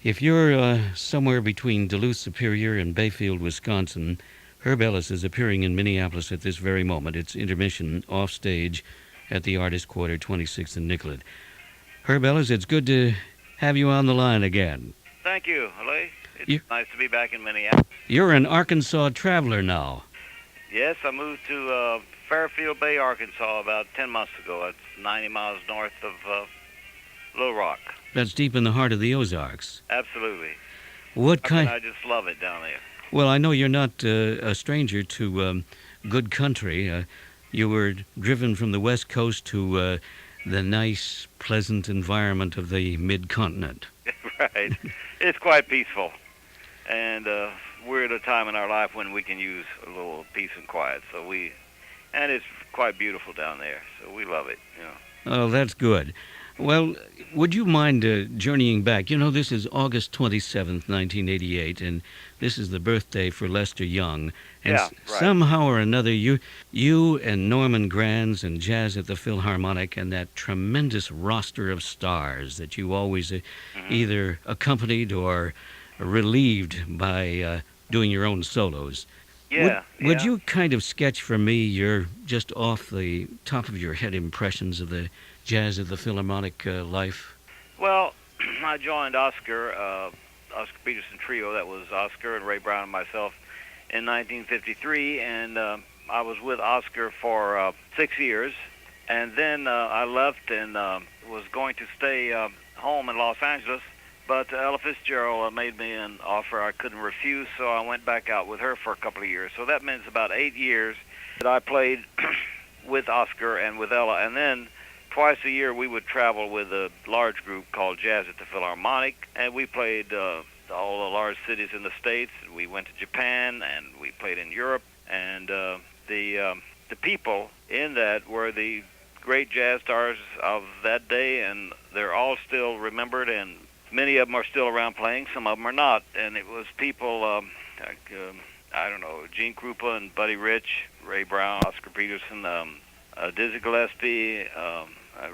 If you're somewhere between Duluth, Superior, and Bayfield, Wisconsin, Herb Ellis is appearing in Minneapolis at this very moment. It's intermission off stage at the Artist Quarter, 26th and Nicollet. Herb Ellis, it's good to have you on the line again. Thank you, Leigh. It's nice to be back in Minneapolis. You're an Arkansas traveler now. Yes, I moved to Fairfield Bay, Arkansas about 10 months ago. It's 90 miles north of Little Rock. That's deep in the heart of the Ozarks. Absolutely. What kind? I just love it down there. Well, I know you're not a stranger to good country. You were driven from the West Coast to the nice, pleasant environment of the mid-continent. Right. It's quite peaceful. And we're at a time in our life when we can use a little peace and quiet. And it's quite beautiful down there. So we love it, you know. Oh, that's good. Well, would you mind journeying back? You know, this is August 27th, 1988, and this is the birthday for Lester Young. And right. Somehow or another, you and Norman Granz and Jazz at the Philharmonic and that tremendous roster of stars that you always either accompanied or relieved by doing your own solos. Yeah. Would you kind of sketch for me your just off the top of your head impressions of the Jazz at the Philharmonic life? Well, I joined Oscar Peterson Trio. That was Oscar and Ray Brown and myself in 1953, and I was with Oscar for 6 years. And then I left and was going to stay home in Los Angeles, but Ella Fitzgerald made me an offer I couldn't refuse, so I went back out with her for a couple of years. So that means about 8 years that I played with Oscar and with Ella. And then twice a year we would travel with a large group called Jazz at the Philharmonic, and we played all the large cities in the States. We went to Japan, and we played in Europe. And the people in that were the great jazz stars of that day, and they're all still remembered, and many of them are still around playing. Some of them are not. And it was people like, I don't know, Gene Krupa and Buddy Rich, Ray Brown, Oscar Peterson, Dizzy Gillespie,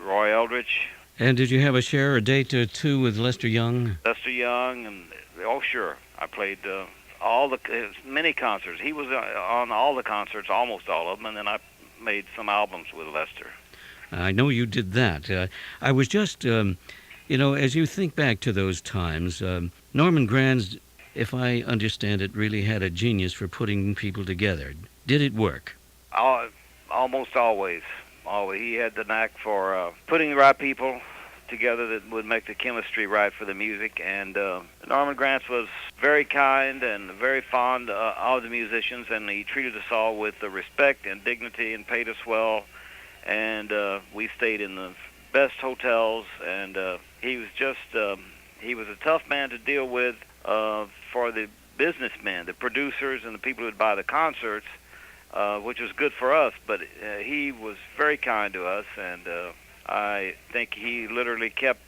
Roy Eldridge. And did you have a share, a date or two with Lester Young? Lester Young, and oh sure, I played many concerts. He was on all the concerts, almost all of them, and then I made some albums with Lester. I know you did that. I was just, as you think back to those times, Norman Granz, if I understand it, really had a genius for putting people together. Did it work? Almost always. He had the knack for putting the right people together that would make the chemistry right for the music. And Norman Granz was very kind and very fond of the musicians, and he treated us all with respect and dignity and paid us well. And we stayed in the best hotels, and he was just he was a tough man to deal with for the businessmen, the producers, and the people who would buy the concerts, which was good for us. But he was very kind to us, and I think he literally kept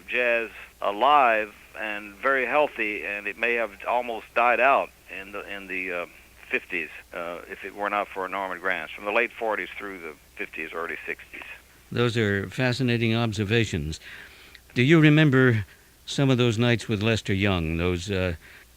jazz alive and very healthy, and it may have almost died out in the 50s if it were not for Norman Granz, from the late 40s through the 50s, early 60s. Those are fascinating observations. Do you remember some of those nights with Lester Young?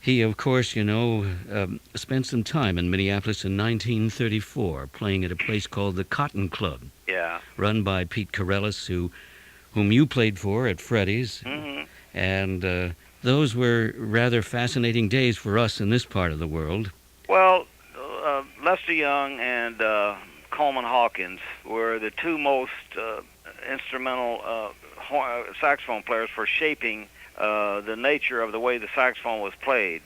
He, of course, spent some time in Minneapolis in 1934, playing at a place called the Cotton Club. Yeah. Run by Pete Corellis, whom you played for at Freddie's. Mm-hmm. And those were rather fascinating days for us in this part of the world. Well, Lester Young and Coleman Hawkins were the two most instrumental saxophone players for shaping the nature of the way the saxophone was played.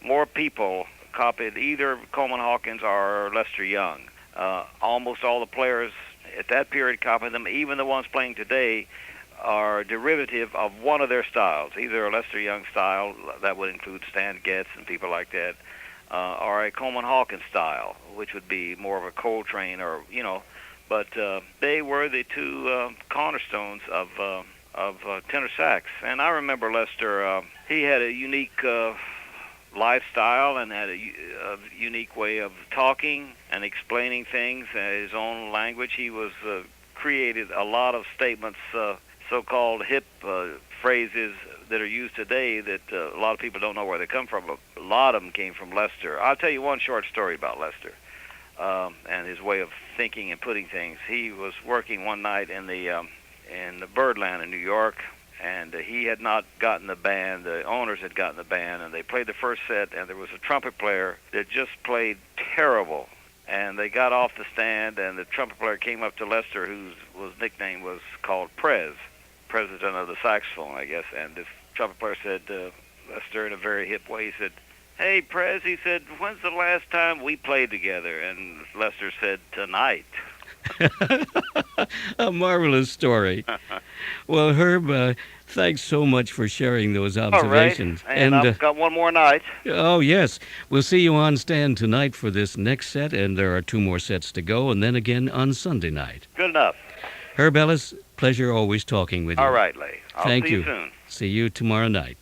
More people copied either Coleman Hawkins or Lester Young. Almost all the players at that period copied them. Even the ones playing today are derivative of one of their styles, either a Lester Young style, that would include Stan Getz and people like that, or a Coleman Hawkins style, which would be more of a Coltrane, but they were the two cornerstones of tenor sax. And I remember Lester, he had a unique lifestyle and had a unique way of talking and explaining things in his own language. He was created a lot of statements, so-called hip phrases that are used today that a lot of people don't know where they come from. But a lot of them came from Lester. I'll tell you one short story about Lester and his way of thinking and putting things. He was working one night in the Birdland in New York, and he had not gotten the band. The owners had gotten the band, and they played the first set, and there was a trumpet player that just played terrible. And they got off the stand, and the trumpet player came up to Lester, whose nickname was called Prez, president of the saxophone, I guess. And this trumpet player said to Lester in a very hip way, he said, "Hey, Prez," he said, "when's the last time we played together?" And Lester said, "Tonight." A marvelous story. Well, Herb, thanks so much for sharing those observations. All right. And I've got one more night. Oh, yes. We'll see you on stand tonight for this next set, and there are 2 more sets to go, and then again on Sunday night. Good enough. Herb Ellis, pleasure always talking with you. All right, Leigh. I'll Thank see you. you soon. See you tomorrow night.